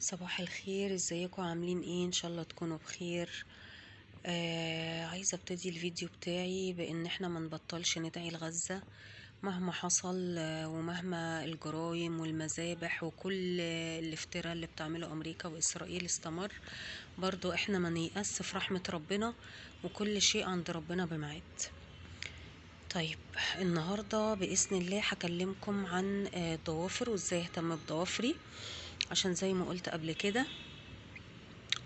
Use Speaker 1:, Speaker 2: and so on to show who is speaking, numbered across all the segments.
Speaker 1: صباح الخير، ازيكم؟ عاملين ايه؟ ان شاء الله تكونوا بخير. عايزه ابتدي الفيديو بتاعي بان احنا ما نبطلش ندعي لغزة مهما حصل، ومهما الجرائم والمذابح وكل الافتراء اللي بتعمله امريكا واسرائيل استمر. برضو احنا ما نيأس في رحمة ربنا، وكل شيء عند ربنا بميعاد. طيب، النهاردة بإذن الله هكلمكم عن الضوافر وازاي اهتم بضوافري، عشان زي ما قلت قبل كده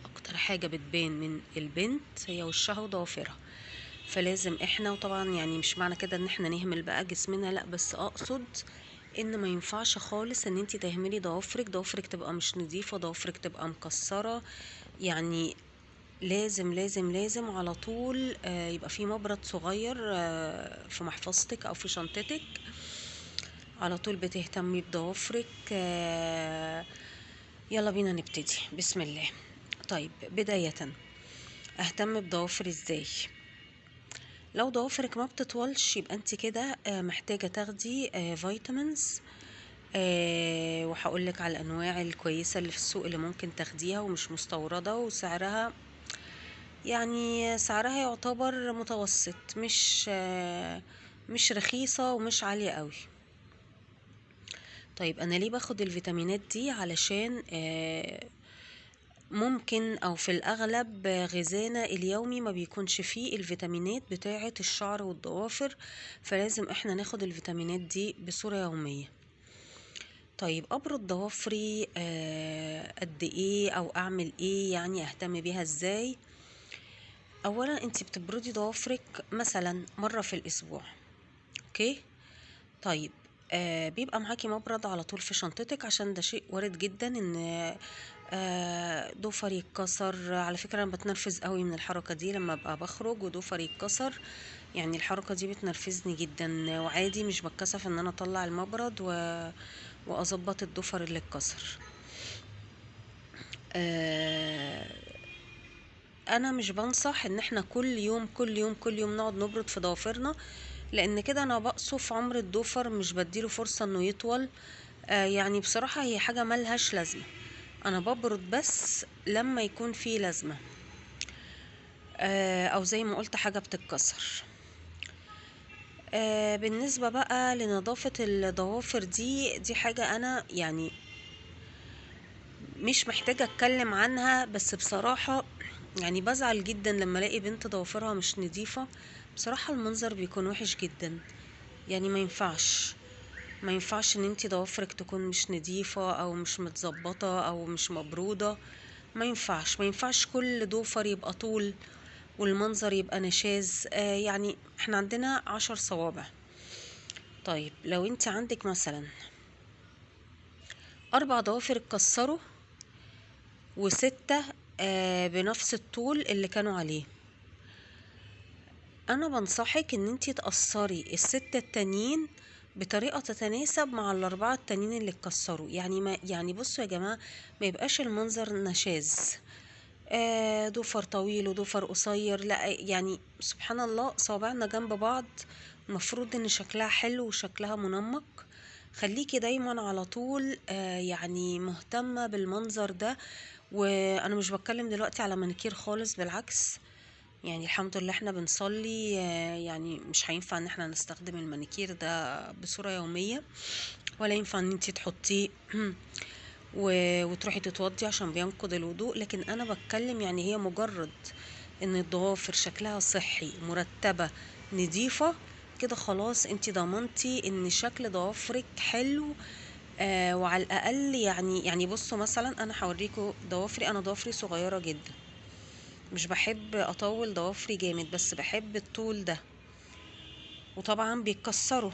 Speaker 1: اكتر حاجة بتبان من البنت هي وشها وضوافرها. فلازم احنا، وطبعا يعني مش معنى كده ان احنا نهمل بقى جسمنا، لا، بس اقصد ان ما ينفعش خالص ان انتي تهملي ضوافرك تبقى مش نظيفة، ضوافرك تبقى مكسرة. يعني لازم لازم لازم على طول يبقى في مبرد صغير في محفظتك او في شنطتك، على طول بتهتمي بضوافرك. يلا بينا نبتدي، بسم الله. طيب، بداية اهتم بضوافري ازاي؟ لو ضوافرك ما بتطولش يبقى انت كده محتاجة تاخدي فيتامينز. وهقولك على الانواع الكويسة اللي في السوق اللي ممكن تاخديها ومش مستوردة، وسعرها يعني سعرها يعتبر متوسط، مش رخيصة ومش عالية قوي. طيب، انا ليه باخد الفيتامينات دي؟ علشان ممكن او في الاغلب غذانا اليومي ما بيكونش فيه الفيتامينات بتاعة الشعر والضوافر، فلازم احنا ناخد الفيتامينات دي بصورة يومية. طيب، ابرد ضوافري قد ايه او اعمل ايه؟ يعني اهتم بيها ازاي؟ اولا انت بتبردي ضوافرك مثلا مرة في الاسبوع، اوكي؟ طيب، بيبقى معاكي مبرد على طول في شنطتك، عشان ده شيء وارد جدا ان ضفري يتكسر. على فكرة انا بتنرفز قوي من الحركة دي لما ابقى بخرج وضفري يتكسر، يعني الحركة دي بتنرفزني جدا، وعادي مش بتكسف ان انا اطلع المبرد واظبط الضفر اللي اتكسر. آه، انا مش بنصح ان احنا كل يوم نقعد نبرد في ضوافرنا، لان كده انا بقصف عمر الضفر، مش بديله فرصة انه يطول. يعني بصراحة هي حاجة ملهاش لازمة، انا ببرد بس لما يكون في لازمة، او زي ما قلت حاجة بتتكسر. بالنسبة بقى لنظافة الضوافر دي حاجة انا يعني مش محتاجة اتكلم عنها، بس بصراحة يعني بزعل جدا لما الاقي بنت ضوافرها مش نظيفة. بصراحة المنظر بيكون وحش جدا، يعني ما ينفعش ان انتي ضوافرك تكون مش نظيفة او مش متظبطة او مش مبرودة. ما ينفعش كل ضوفر يبقى طول والمنظر يبقى نشاز. يعني احنا عندنا 10 صوابع. طيب، لو انت عندك مثلا 4 ضوافر اتكسروا و6 بنفس الطول اللي كانوا عليه، انا بنصحك ان انتي تقصري ال6 التانيين بطريقة تتناسب مع ال4 التانيين اللي اتكسروا. يعني ما يعني بصوا يا جماعة، ما يبقاش المنظر نشاز، ضفر طويل وضفر قصير، لا، يعني سبحان الله صوابعنا جنب بعض، المفروض ان شكلها حلو وشكلها منمق. خليكي دايما على طول يعني مهتمة بالمنظر ده. وانا مش بتكلم دلوقتي على مانيكير خالص، بالعكس، يعني الحمد لله احنا بنصلي، يعني مش هينفع ان احنا نستخدم المانيكير ده بصورة يومية، ولا ينفع ان انتي تحطيه وتروحي تتوضي عشان بينقض الوضوء. لكن انا بتكلم يعني هي مجرد ان الضوافر شكلها صحي، مرتبة، نظيفة، كده خلاص انتي ضمنتي ان شكل ضوافرك حلو. وعلى الاقل يعني بصوا مثلا، انا هوريكم ضوافري. انا ضوافري صغيرة جدا، مش بحب اطول ضوافري جامد، بس بحب الطول ده، وطبعا بيتكسروا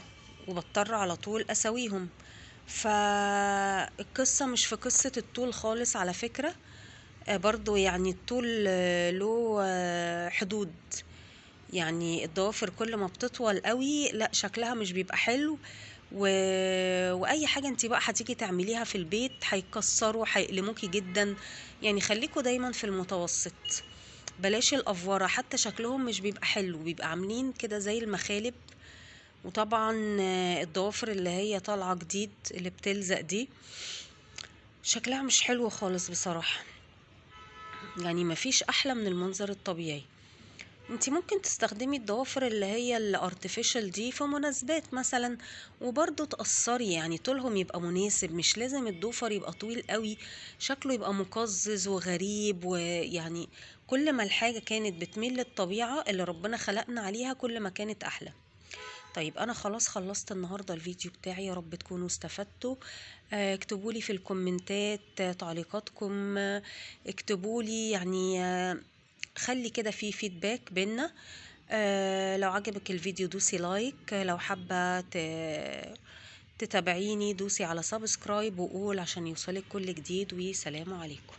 Speaker 1: وبضطر على طول اسويهم. فالقصة مش في قصة الطول خالص على فكرة. برضو يعني الطول له حدود. يعني الضوافر كل ما بتطول قوي لا شكلها مش بيبقى حلو، و... واي حاجة انت بقى هتيجي تعمليها في البيت هيكسروا هيقلموكي جدا. يعني خليكوا دايما في المتوسط، بلاش الافوره، حتى شكلهم مش بيبقى حلو، بيبقى عاملين كده زي المخالب. وطبعا الضوافر اللي هي طالعه جديد اللي بتلزق دي شكلها مش حلو خالص بصراحة، يعني مفيش احلى من المنظر الطبيعي. انتي ممكن تستخدمي الضوافر اللي هي الارتفيشال دي في مناسبات مثلا، وبرضه تقصري، يعني طولهم يبقى مناسب، مش لازم الضوفر يبقى طويل قوي شكله يبقى مقزز وغريب. ويعني كل ما الحاجة كانت بتميل للطبيعة اللي ربنا خلقنا عليها كل ما كانت احلى. طيب انا خلاص خلصت النهاردة الفيديو بتاعي، يا رب تكونوا استفدتوا. اكتبولي في الكومنتات تعليقاتكم، اكتبولي يعني، خلي كده في فيدباك بينا. لو عجبك الفيديو دوسي لايك، لو حابة تتابعيني دوسي على سبسكرايب وقول عشان يوصلك كل جديد، وسلام عليكم.